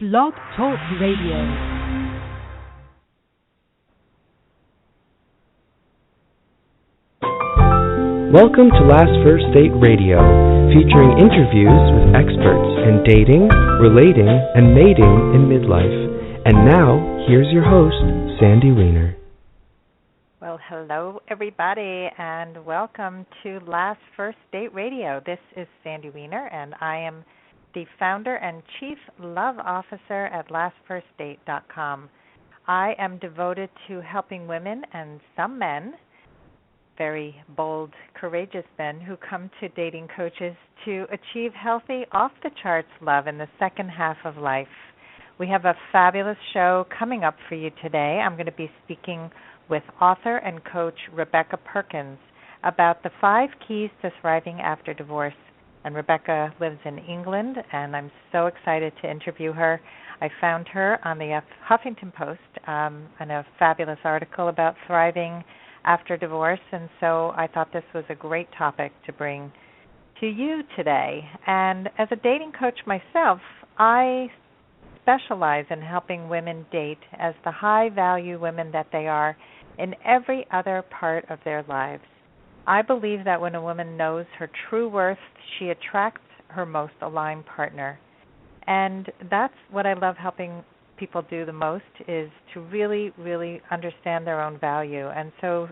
Blog Talk Radio. Welcome to Last First Date Radio, featuring interviews with experts in dating, relating, and mating in midlife. And now, here's your host, Sandy Weiner. Well, hello, everybody, and welcome to Last First Date Radio. This is Sandy Weiner, and I am the founder and chief love officer at lastfirstdate.com. I am devoted to helping women and some men, very bold, courageous men, who come to dating coaches to achieve healthy, off-the-charts love in the second half of life. We have a fabulous show coming up for you today. I'm going to be speaking with author and coach Rebecca Perkins about the 5 keys to thriving after divorce. And Rebecca lives in England, and I'm so excited to interview her. I found her on the Huffington Post in a fabulous article about thriving after divorce, and so I thought this was a great topic to bring to you today. And as a dating coach myself, I specialize in helping women date as the high-value women that they are in every other part of their lives. I believe that when a woman knows her true worth, she attracts her most aligned partner. And that's what I love helping people do the most, is to really, really understand their own value. And so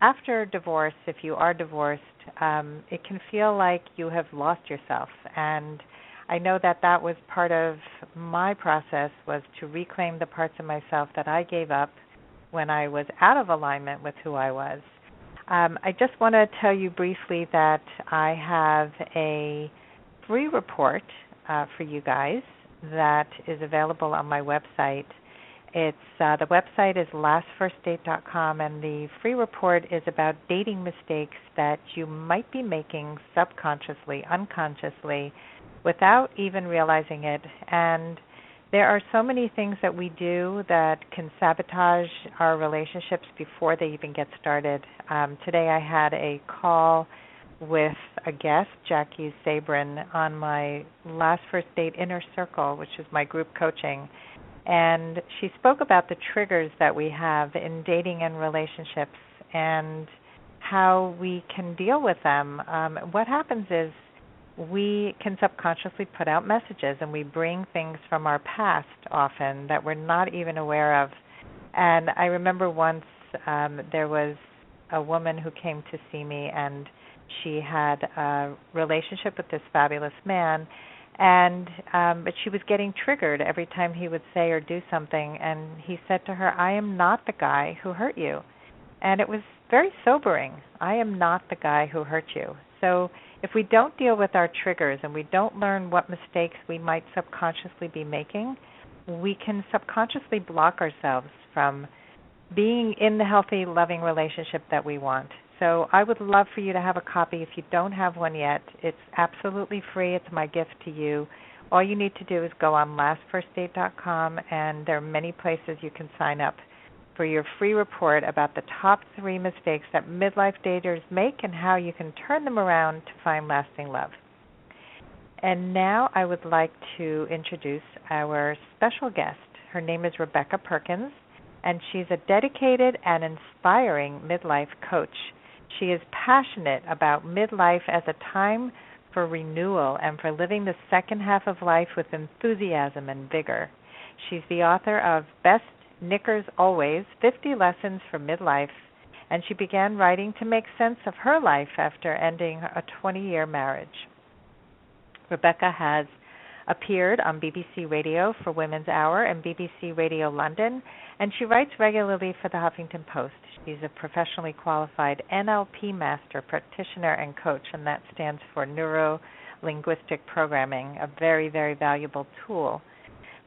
after divorce, if you are divorced, it can feel like you have lost yourself. And I know that that was part of my process, was to reclaim the parts of myself that I gave up when I was out of alignment with who I was. I just want to tell you briefly that I have a free report for you guys that is available on my website. It's the website is lastfirstdate.com, and the free report is about dating mistakes that you might be making subconsciously, unconsciously, without even realizing it. And there are so many things that we do that can sabotage our relationships before they even get started. Today I had a call with a guest, Jackie Sabrin, on my Last First Date Inner Circle, which is my group coaching. And she spoke about the triggers that we have in dating and relationships and how we can deal with them. What happens is, we can subconsciously put out messages, and we bring things from our past often that we're not even aware of. And I remember once there was a woman who came to see me, and she had a relationship with this fabulous man, and but she was getting triggered every time he would say or do something. And he said to her, "I am not the guy who hurt you." And it was very sobering. I am not the guy who hurt you. So if we don't deal with our triggers and we don't learn what mistakes we might subconsciously be making, we can subconsciously block ourselves from being in the healthy, loving relationship that we want. So I would love for you to have a copy. If you don't have one yet, it's absolutely free. It's my gift to you. All you need to do is go on lastfirstdate.com, and there are many places you can sign up for your free report about the top 3 mistakes that midlife daters make and how you can turn them around to find lasting love. And now I would like to introduce our special guest. Her name is Rebecca Perkins, and she's a dedicated and inspiring midlife coach. She is passionate about midlife as a time for renewal and for living the second half of life with enthusiasm and vigor. She's the author of Knickers Always, 50 Lessons for Midlife, and she began writing to make sense of her life after ending a 20-year marriage. Rebecca has appeared on BBC Radio for Women's Hour and BBC Radio London, and she writes regularly for the Huffington Post. She's a professionally qualified NLP master, practitioner, and coach, and that stands for Neuro-Linguistic Programming, a very, very valuable tool.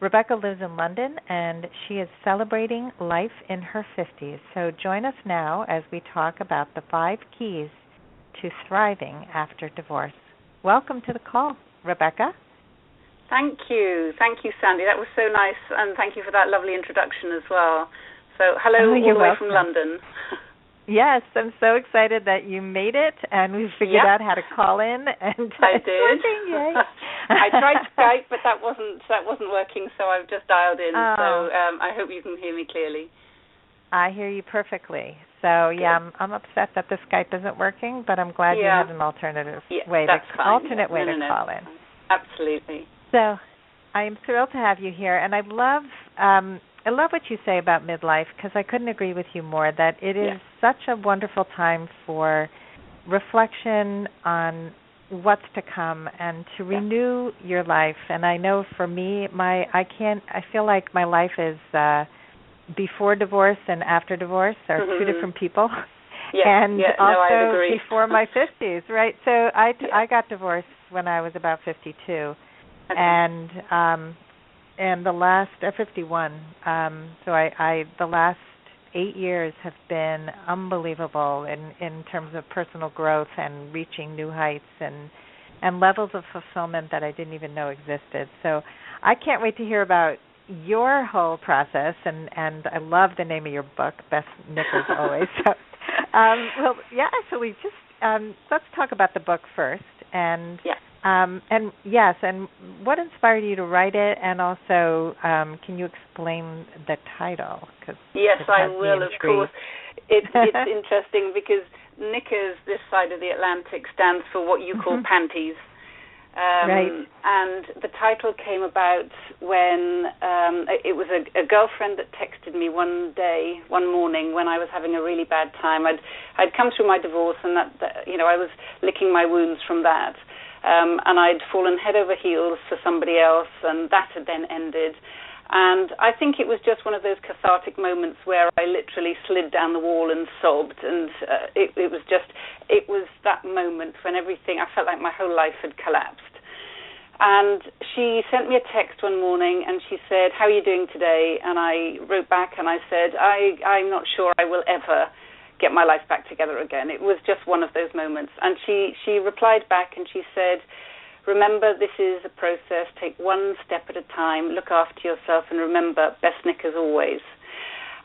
Rebecca lives in London, and she is celebrating life in her 50s. So join us now as we talk about the 5 keys to thriving after divorce. Welcome to the call, Rebecca. Thank you. Thank you, Sandy. That was so nice, and thank you for that lovely introduction as well. So hello all the way from London. Yes, I'm so excited that you made it, and we figured out how to call in. And I it's did. working, yay. I tried Skype, but that wasn't working, so I've just dialed in. Oh. So I hope you can hear me clearly. I hear you perfectly. So yeah, I'm upset that the Skype isn't working, but I'm glad you had an alternative way to call in. Absolutely. So I am thrilled to have you here, and I love what you say about midlife, because I couldn't agree with you more, that it is such a wonderful time for reflection on what's to come and to renew your life. And I know for me, I feel like my life is before divorce and after divorce are two different people. And also before my 50s, right? So I got divorced when I was about 52. And the last 51. So the last 8 years have been unbelievable in terms of personal growth and reaching new heights and levels of fulfillment that I didn't even know existed. So I can't wait to hear about your whole process, and I love the name of your book, Best Knickers Always. So, let's talk about the book first, and what inspired you to write it, and also can you explain the title? Yes, I will, of course. It's interesting because Knickers, this side of the Atlantic, stands for what you call panties. Right. And the title came about when it was a girlfriend that texted me one morning when I was having a really bad time. I'd come through my divorce, and that I was licking my wounds from that. And I'd fallen head over heels for somebody else, and that had then ended. And I think it was just one of those cathartic moments where I literally slid down the wall and sobbed, and it was that moment when everything, I felt like my whole life had collapsed. And she sent me a text one morning, and she said, "How are you doing today?" And I wrote back, and I said, I'm not sure I will ever get my life back together again. It was just one of those moments. And she replied back, and she said, "Remember, this is a process. Take one step at a time. Look after yourself, and remember, best knickers always."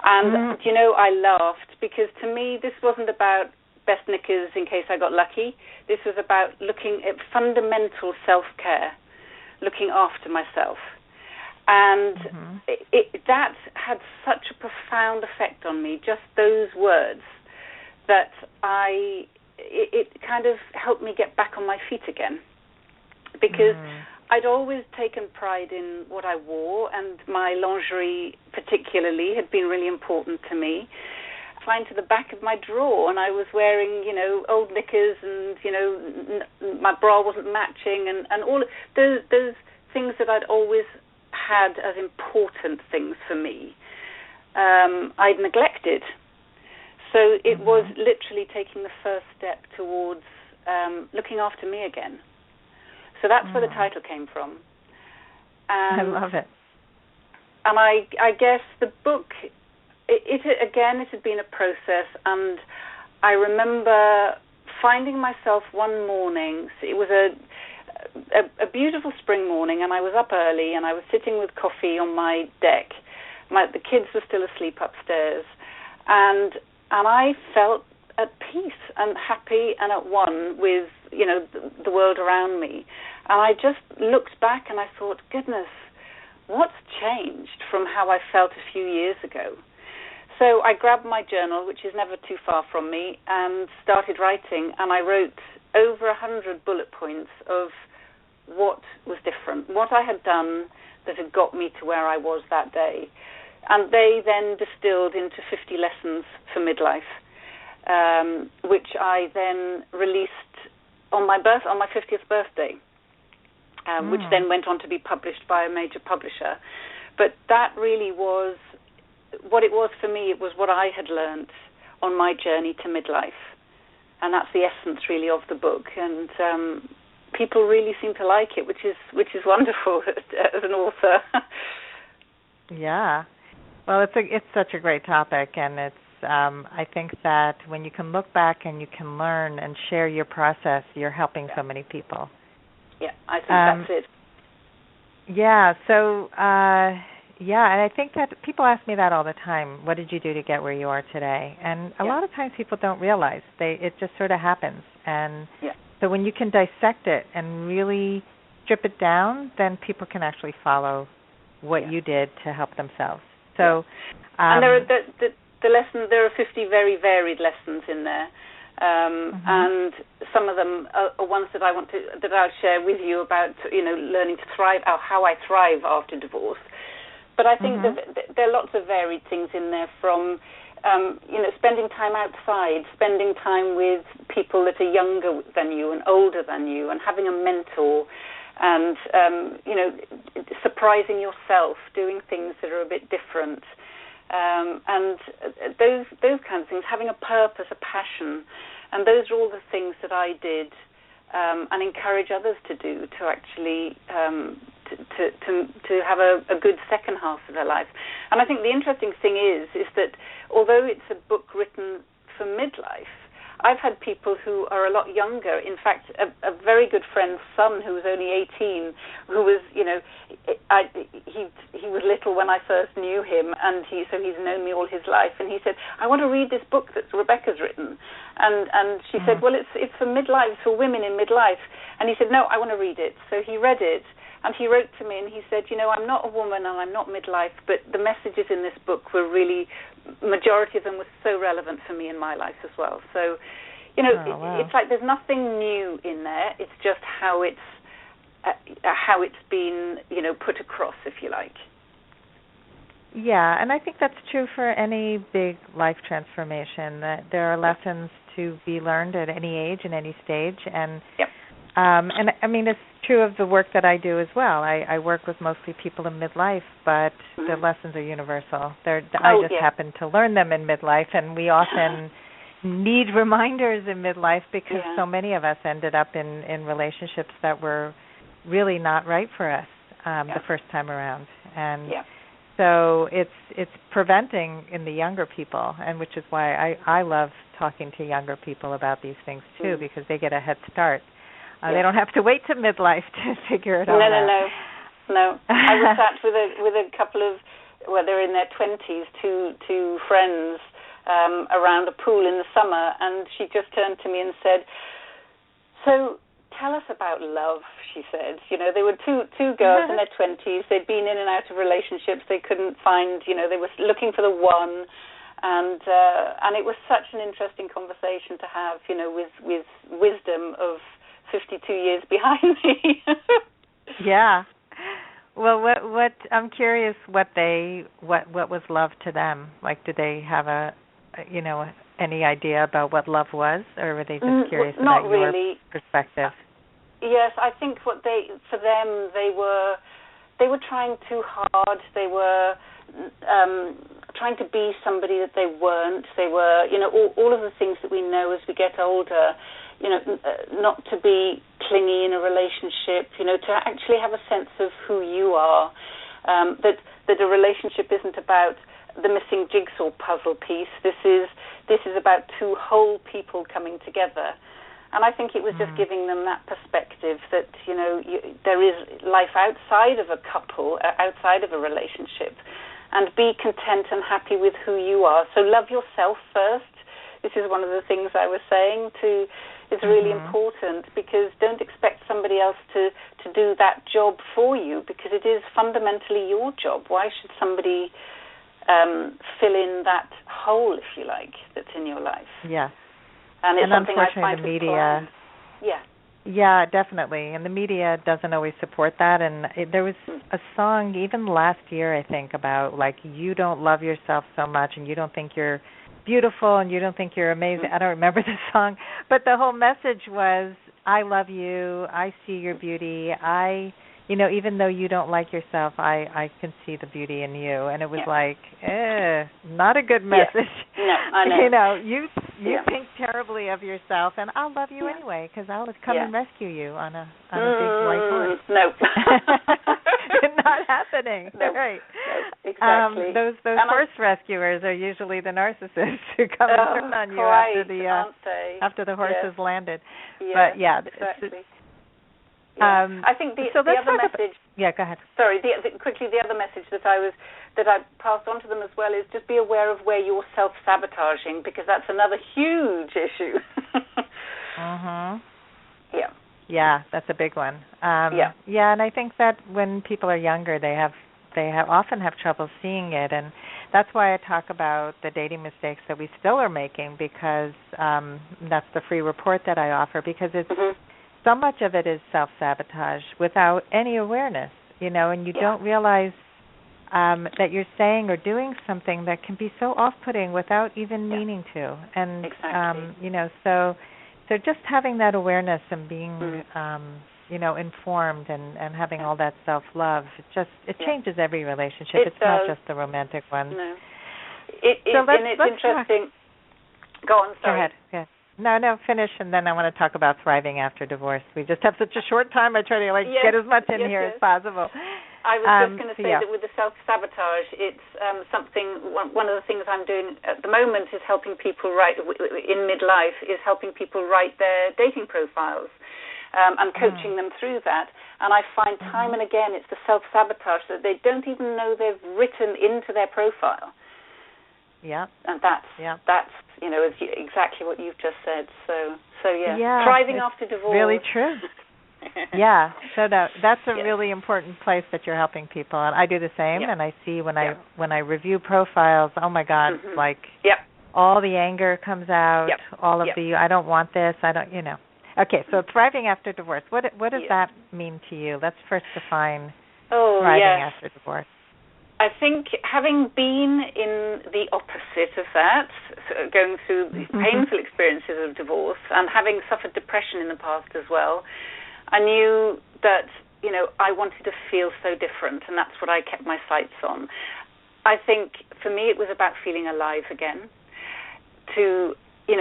And, I laughed, because to me, this wasn't about best knickers in case I got lucky. This was about looking at fundamental self-care, looking after myself. And that had such a profound effect on me, just those words, that it kind of helped me get back on my feet again. Because I'd always taken pride in what I wore, and my lingerie particularly had been really important to me. Flying to the back of my drawer, and I was wearing, old knickers, and, my bra wasn't matching, and all those things that I'd always had as important things for me, I'd neglected. So it was literally taking the first step towards looking after me again. So that's where the title came from. I love it. And I guess the book, it had been a process, and I remember finding myself one morning. It was a beautiful spring morning, and I was up early, and I was sitting with coffee on my deck. The kids were still asleep upstairs, and I felt at peace and happy and at one with, the world around me. And I just looked back and I thought, goodness, what's changed from how I felt a few years ago? So I grabbed my journal, which is never too far from me, and started writing. And I wrote over 100 bullet points of what was different, what I had done that had got me to where I was that day. And they then distilled into 50 lessons for midlife, which I then released on my 50th birthday, which then went on to be published by a major publisher. But that really was what it was for me. It was what I had learned on my journey to midlife, and that's the essence really of the book. And people really seem to like it, which is wonderful as an author. Yeah, well, it's such a great topic, and it's I think that when you can look back and you can learn and share your process, you're helping so many people. Yeah, I think that's it. Yeah, so Yeah, and I think that people ask me that all the time. What did you do to get where you are today? And a lot of times people don't realize. It just sort of happens. And so when you can dissect it and really strip it down, then people can actually follow what you did to help themselves. So, and there are the lesson. There are 50 very varied lessons in there. And some of them are ones that I'll share with you about, learning to thrive, how I thrive after divorce. But I think that there are lots of varied things in there, from, spending time outside, spending time with people that are younger than you and older than you, and having a mentor, and, surprising yourself, doing things that are a bit different. And those kinds of things, having a purpose, a passion, and those are all the things that I did and encourage others to do, to actually to have a good second half of their life. And I think the interesting thing is that although it's a book written for midlife, I've had people who are a lot younger. In fact, a very good friend's son, who was only 18, who was, he was little when I first knew him, and so he's known me all his life. And he said, "I want to read this book that Rebecca's written." And she said, "Well, it's for midlife, for women in midlife." And he said, "No, I want to read it." So he read it, and he wrote to me, and he said, "I'm not a woman and I'm not midlife, but the messages in this book were really, majority of them were so relevant for me in my life as well." So, it's like there's nothing new in there. It's just how it's been, put across, if you like. Yeah, and I think that's true for any big life transformation, that there are lessons to be learned at any age and any stage. And and I mean, it's true of the work that I do as well. I work with mostly people in midlife, but the lessons are universal. I just happen to learn them in midlife, and we often need reminders in midlife because so many of us ended up in relationships that were really not right for us the first time around. And so it's preventing in the younger people, and which is why I love talking to younger people about these things too, because they get a head start. They don't have to wait to midlife to figure it all out. No. I was sat with a couple of, they're in their 20s, two friends around a pool in the summer, and she just turned to me and said, "So tell us about love," she said. They were two girls in their 20s. They'd been in and out of relationships. They couldn't find, they were looking for the one. And it was such an interesting conversation to have, with wisdom of 52 years behind me. Yeah. Well, what I'm curious what was love to them? Like, did they have any idea about what love was, or were they just curious about your perspective? Yes, I think for them, they were trying too hard. They were trying to be somebody that they weren't. They were, all of the things that we know as we get older. Not to be clingy in a relationship. To actually have a sense of who you are. That a relationship isn't about the missing jigsaw puzzle piece. This is about two whole people coming together. And I think it was just giving them that perspective that, there is life outside of a couple, outside of a relationship, and be content and happy with who you are. So love yourself first. This is one of the things I was saying is really important, because don't expect somebody else to do that job for you, because it is fundamentally your job. Why should somebody fill in that hole, if you like, that's in your life? Yeah. And it's something I find the media. Yeah, definitely. And the media doesn't always support that. And there was a song even last year, I think, about like, you don't love yourself so much, and you don't think you're beautiful, and you don't think you're amazing. I don't remember the song, but the whole message was, I love you, I see your beauty, even though you don't like yourself, I can see the beauty in you. And it was not a good message. No, I know. You think terribly of yourself, and I'll love you anyway, because I'll come and rescue you on a big white horse. Nope. Not happening. Nope. Right. Nope, exactly. Those horse rescuers are usually the narcissists who come and turn on you after the horse has landed. Yeah, but yeah, exactly. I think the other message. Yeah, go ahead. Sorry, quickly, the other message that I passed on to them as well is just be aware of where you're self-sabotaging, because that's another huge issue. Yeah. Yeah, that's a big one. Yeah, and I think that when people are younger, they often have trouble seeing it, and that's why I talk about the dating mistakes that we still are making, because that's the free report that I offer, because it's so much of it is self-sabotage without any awareness, and you don't realize that you're saying or doing something that can be so off-putting without even meaning to. And, so just having that awareness and being, informed and having all that self-love, it changes every relationship. It's not just the romantic one. No. It's interesting. Go on, sorry. Go ahead. No, finish, and then I want to talk about thriving after divorce. We just have such a short time. I try to get as much in here as possible. I was just going to say that with the self-sabotage, it's something, one of the things I'm doing at the moment is helping people in midlife, is helping people write their dating profiles and coaching them through that. And I find time and again it's the self-sabotage that they don't even know they've written into their profile. Yeah. And that's exactly what you've just said. So thriving after divorce. Really true. Yeah, so that's a really important place that you're helping people, and I do the same. And I see when I review profiles, oh my God, all the anger comes out, all of the I don't want this, I don't, Okay, so thriving after divorce. What does that mean to you? Let's first define thriving after divorce. I think having been in the opposite of that, so going through painful experiences of divorce and having suffered depression in the past as well, I knew that, I wanted to feel so different, and that's what I kept my sights on. I think for me it was about feeling alive again, to,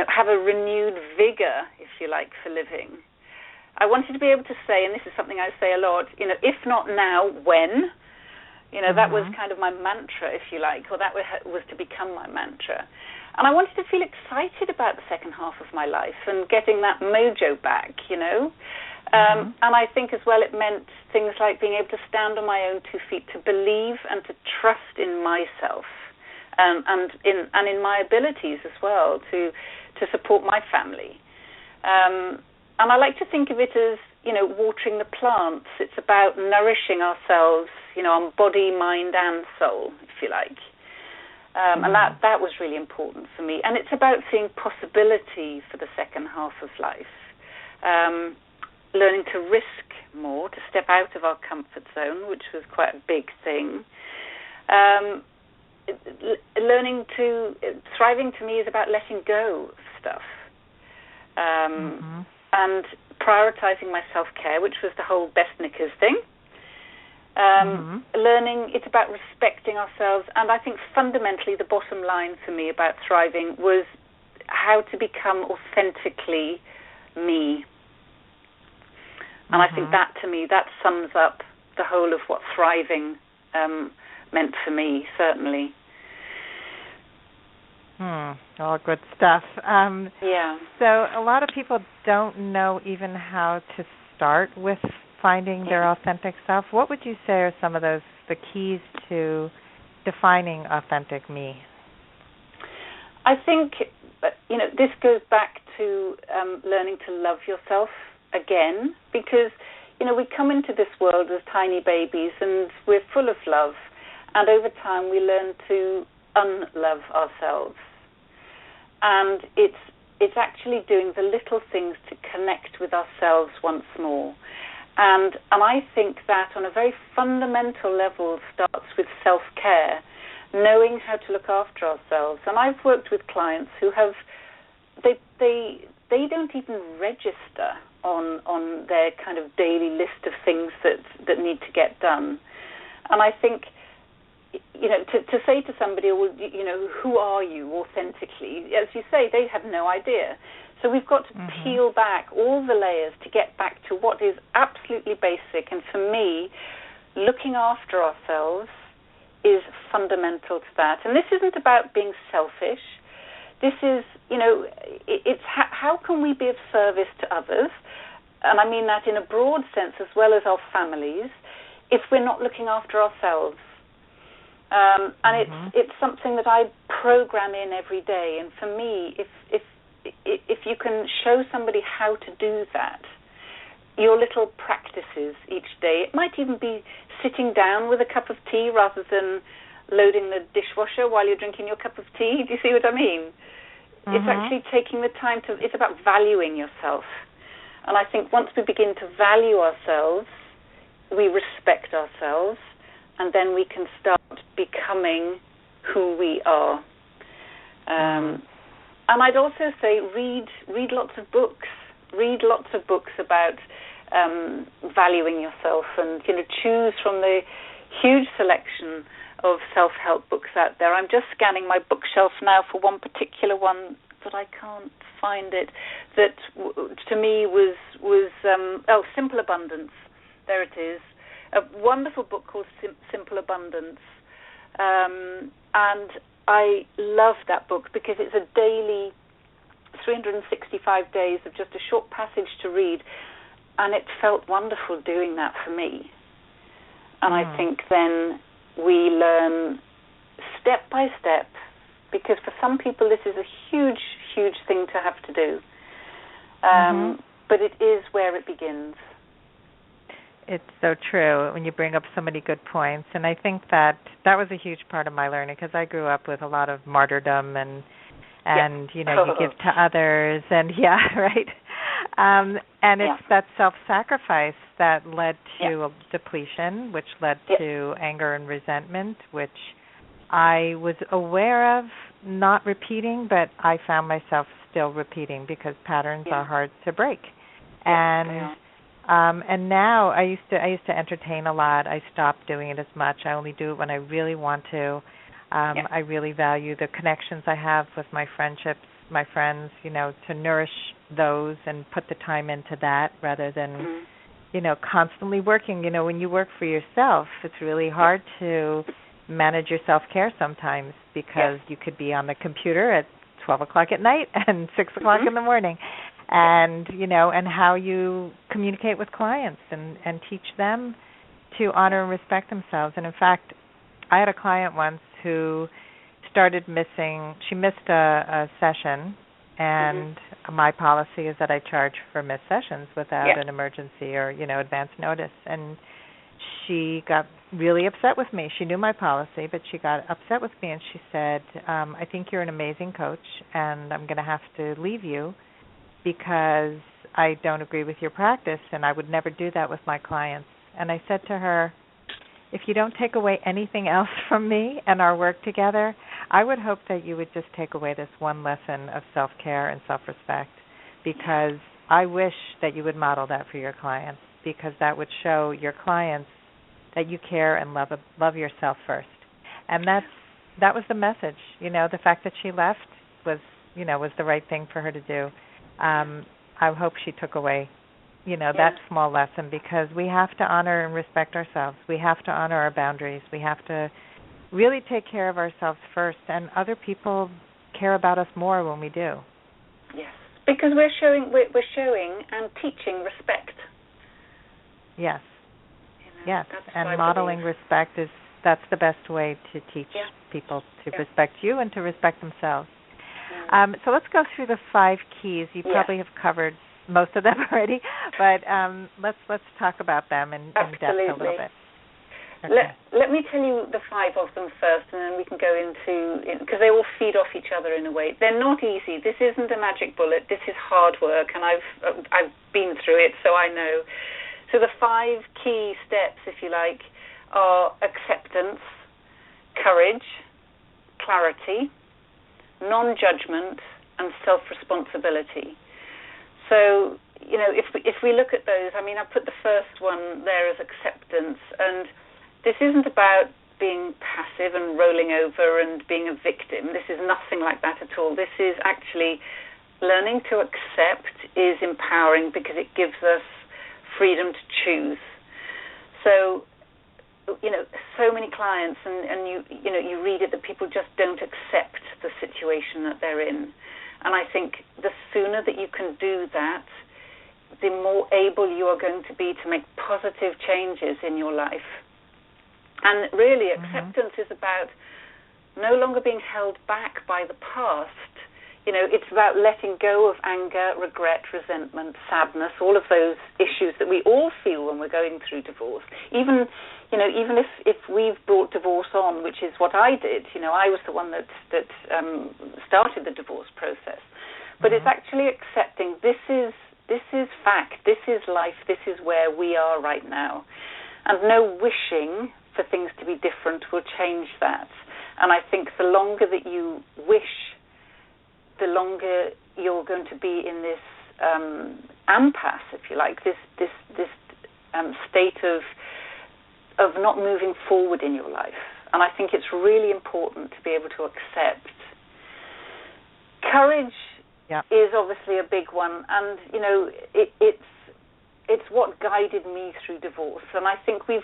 have a renewed vigor, if you like, for living. I wanted to be able to say, and this is something I say a lot, if not now, when? That was kind of my mantra, if you like, or that was to become my mantra. And I wanted to feel excited about the second half of my life and getting that mojo back, And I think as well it meant things like being able to stand on my own 2 feet, to believe and to trust in myself and in my abilities as well to support my family. And I like to think of it as, watering the plants. It's about nourishing ourselves, on body, mind, and soul, if you like. And that was really important for me. And it's about seeing possibility for the second half of life. Learning to risk more, to step out of our comfort zone, which was quite a big thing. Thriving to me is about letting go of stuff. And prioritizing my self-care, which was the whole best Knickers thing. Learning, it's about respecting ourselves, and I think fundamentally the bottom line for me about thriving was how to become authentically me. And I think that, to me, that sums up the whole of what thriving meant for me, certainly. All good stuff. So a lot of people don't know even how to start with finding their authentic self. What would you say are some of the keys to defining authentic me? I think, this goes back to learning to love yourself again, because, we come into this world as tiny babies and we're full of love, and over time we learn to unlove ourselves. And it's actually doing the little things to connect with ourselves once more. And I think that on a very fundamental level starts with self-care, knowing how to look after ourselves. And I've worked with clients who have, they don't even register on their kind of daily list of things that need to get done. And I think, to say to somebody, well, who are you authentically? As you say, they have no idea. So we've got to peel back all the layers to get back to what is absolutely basic. And for me, looking after ourselves is fundamental to that. And this isn't about being selfish. This is, it's how can we be of service to others? and I mean that in a broad sense as well as our families, if we're not looking after ourselves. And it's something that I program in every day. And for me, if you can show somebody how to do that, your little practices each day, it might even be sitting down with a cup of tea rather than loading the dishwasher while you're drinking your cup of tea. Do you see what I mean? It's actually taking the time it's about valuing yourself. And I think once we begin to value ourselves, we respect ourselves, and then we can start becoming who we are. And I'd also say read lots of books. Read lots of books about valuing yourself, and choose from the huge selection of self-help books out there. I'm just scanning my bookshelf now for one particular one, but I can't find it. That to me was Simple Abundance. There it is. A wonderful book called Simple Abundance. And I love that book because it's a daily 365 days of just a short passage to read, and it felt wonderful doing that for me. And I think then we learn step by step, because for some people this is a huge, huge thing to have to do. But it is where it begins. It's so true when you bring up so many good points. And I think that was a huge part of my learning, because I grew up with a lot of martyrdom and you give to others, and right. And it's that self-sacrifice that led to a depletion, which led to anger and resentment, which I was aware of not repeating, but I found myself still repeating because patterns are hard to break. And now I used to entertain a lot. I stopped doing it as much. I only do it when I really want to. I really value the connections I have with my friendships, my friends, to nourish those and put the time into that rather than, constantly working. When you work for yourself, it's really hard to manage your self-care sometimes, because you could be on the computer at 12 o'clock at night and 6 o'clock in the morning. And, and how you communicate with clients and teach them to honor and respect themselves. And in fact, I had a client once who started she missed a session, and my policy is that I charge for missed sessions without an emergency or, advance notice. And she got really upset with me. She knew my policy, but she got upset with me, and she said, I think you're an amazing coach, and I'm going to have to leave you because I don't agree with your practice, and I would never do that with my clients. And I said to her, if you don't take away anything else from me and our work together, I would hope that you would just take away this one lesson of self-care and self-respect, because I wish that you would model that for your clients, because that would show your clients that you care and love yourself first. And that was the message. The fact that she left was the right thing for her to do. I hope she took away that small lesson, because we have to honor and respect ourselves. We have to honor our boundaries. We have to really take care of ourselves first, and other people care about us more when we do. Yes, because we're showing and teaching respect. Yes. Yes, and modeling respect that's the best way to teach people to respect you and to respect themselves. So let's go through the 5 keys. You probably have covered most of them already, but let's talk about them in depth a little bit. Okay. Let me tell you the 5 of them first, and then we can go into, because they all feed off each other in a way. They're not easy. This isn't a magic bullet. This is hard work, and I've been through it, so I know. So the 5 key steps, if you like, are acceptance, courage, clarity, non-judgment, and self-responsibility. So, if we look at those, I put the first one there as acceptance, and this isn't about being passive and rolling over and being a victim. This is nothing like that at all. This is actually learning to accept is empowering, because it gives us freedom to choose. So, so many clients, and you read it, that people just don't accept the situation that they're in. And I think the sooner that you can do that, the more able you are going to be to make positive changes in your life. And really, acceptance is about no longer being held back by the past. It's about letting go of anger, regret, resentment, sadness, all of those issues that we all feel when we're going through divorce. Even if we've brought divorce on, which is what I did. I was the one that started the divorce process. But it's actually accepting this is fact, this is life, this is where we are right now. And no wishing for things to be different will change that. And I think the longer that you wish, the longer you're going to be in this impasse, if you like, this state of not moving forward in your life. And I think it's really important to be able to accept. Courage is obviously a big one, and it's what guided me through divorce. And I think we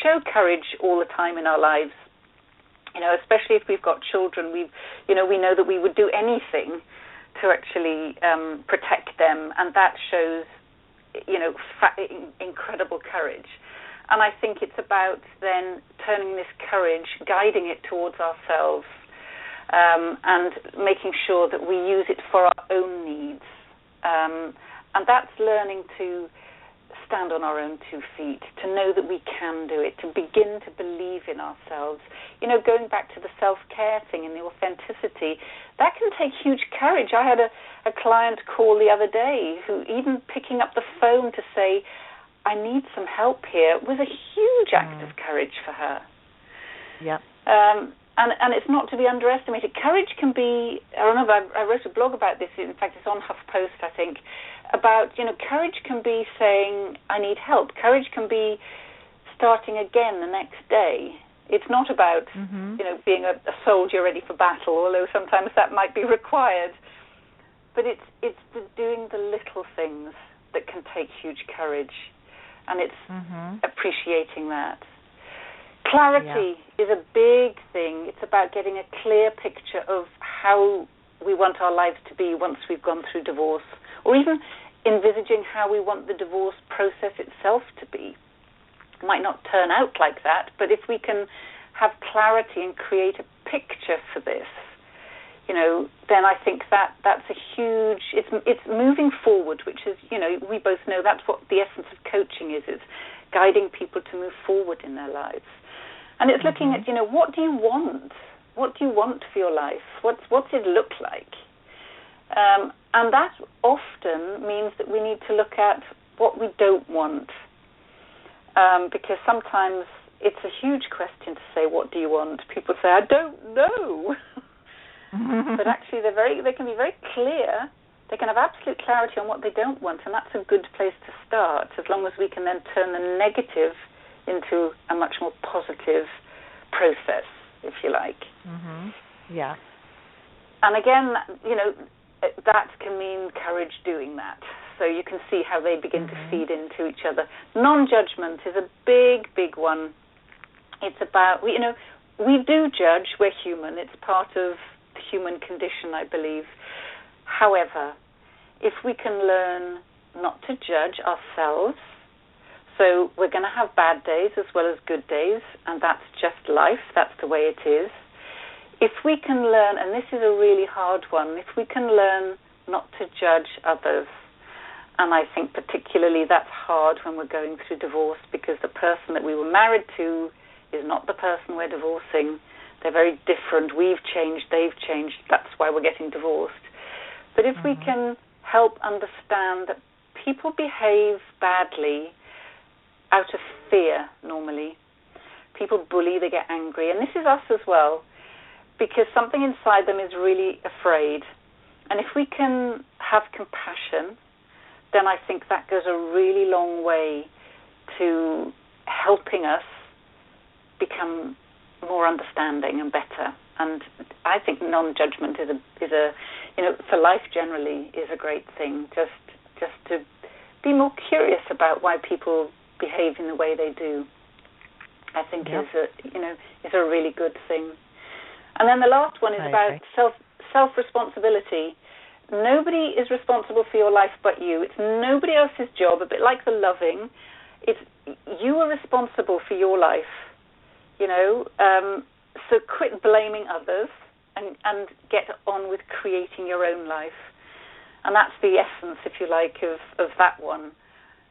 show courage all the time in our lives. Especially if we've got children, we know that we would do anything to actually protect them, and that shows, incredible courage. And I think it's about then turning this courage, guiding it towards ourselves, and making sure that we use it for our own needs. And that's learning to stand on our own 2 feet, to know that we can do it, to begin to believe in ourselves. Going back to the self-care thing and the authenticity, that can take huge courage. I had a client call the other day who, even picking up the phone to say, I need some help here, was a huge act of courage for her. Yeah. And it's not to be underestimated. Courage can be, I remember I wrote a blog about this, in fact it's on Huffington Post, I think, about, courage can be saying, I need help. Courage can be starting again the next day. It's not about, being a soldier ready for battle, although sometimes that might be required. But it's doing the little things that can take huge courage, and it's appreciating that. Clarity is a big thing. It's about getting a clear picture of how we want our lives to be once we've gone through divorce, or even envisaging how we want the divorce process itself to be. It might not turn out like that, but if we can have clarity and create a picture for this, then I think that's a huge, it's moving forward, which is, we both know that's what the essence of coaching is. It's guiding people to move forward in their lives. And it's looking at, what do you want? What do you want for your life? What's it look like? And that often means that we need to look at what we don't want. Because sometimes it's a huge question to say, what do you want? People say, I don't know. But actually, they can be very clear. They can have absolute clarity on what they don't want, and that's a good place to start, as long as we can then turn the negative into a much more positive process, if you like. Yeah. And again, that can mean courage doing that. So you can see how they begin to feed into each other. Non-judgment is a big, big one. It's about, we do judge, we're human. It's part of the human condition, I believe. However, if we can learn not to judge ourselves, so we're going to have bad days as well as good days, and that's just life, that's the way it is. If we can learn, and this is a really hard one, if we can learn not to judge others, and I think particularly that's hard when we're going through divorce, because the person that we were married to is not the person we're divorcing. They're very different. We've changed, they've changed. That's why we're getting divorced. But if we can help understand that people behave badly out of fear normally, people bully, they get angry, and this is us as well, because something inside them is really afraid. And if we can have compassion, then I think that goes a really long way to helping us become more understanding and better. And I think non-judgment is a for life generally is a great thing. Just to be more curious about why people behave in the way they do, I think is a really good thing. And then the last one is about self-responsibility. nobody is responsible for your life but you. It's nobody else's job, a bit like the loving. It's you are responsible for your life, so quit blaming others and get on with creating your own life. And that's the essence, if you like, of that one.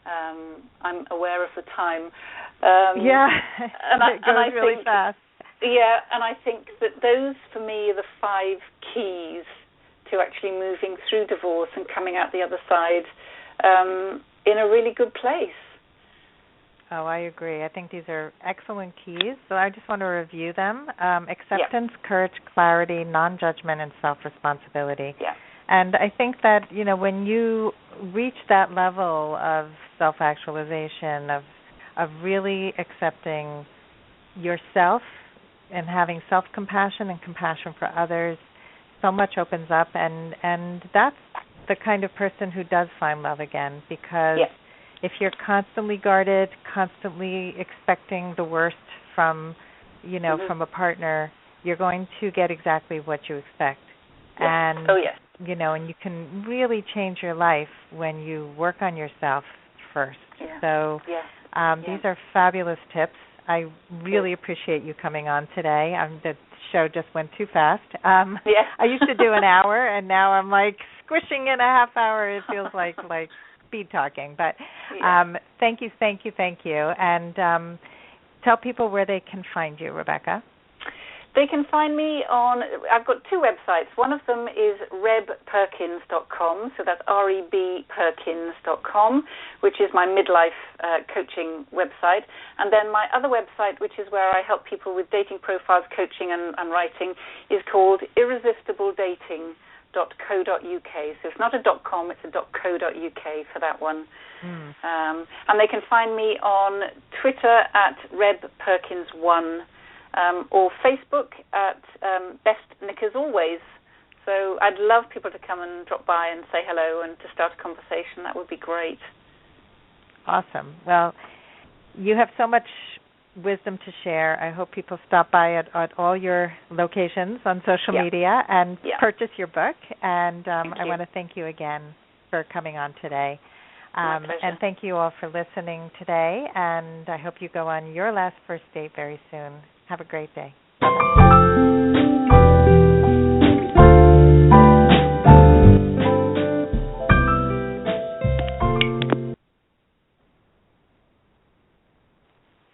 I'm aware of the time. It goes really fast. Yeah, and I think that those, for me, are the 5 keys to actually moving through divorce and coming out the other side in a really good place. Oh, I agree. I think these are excellent keys. So I just want to review them. Acceptance, courage, clarity, non-judgment, and self-responsibility. Yeah. And I think that, when you reach that level of self-actualization, of really accepting yourself and having self-compassion and compassion for others, so much opens up. And that's the kind of person who does find love again, because if you're constantly guarded, constantly expecting the worst from, from a partner, you're going to get exactly what you expect. And and you can really change your life when you work on yourself first. So these are fabulous tips. I really appreciate you coming on today. The show just went too fast. I used to do an hour, and now I'm like squishing in a half hour. It feels like speed talking. But thank you. And tell people where they can find you, Rebecca. They can find me I've got 2 websites. One of them is rebperkins.com, so that's rebperkins.com, which is my midlife coaching website. And then my other website, which is where I help people with dating profiles, coaching and writing, is called irresistibledating.co.uk. So it's not a .com, it's a .co.uk for that one. And they can find me on Twitter at rebperkins1, or Facebook at Best Knickers Always. So I'd love people to come and drop by and say hello and to start a conversation. That would be great. Awesome. Well, you have so much wisdom to share. I hope people stop by at all your locations on social media and purchase your book. And I want to thank you again for coming on today. And thank you all for listening today. And I hope you go on your last first date very soon. Have a great day. Bye-bye.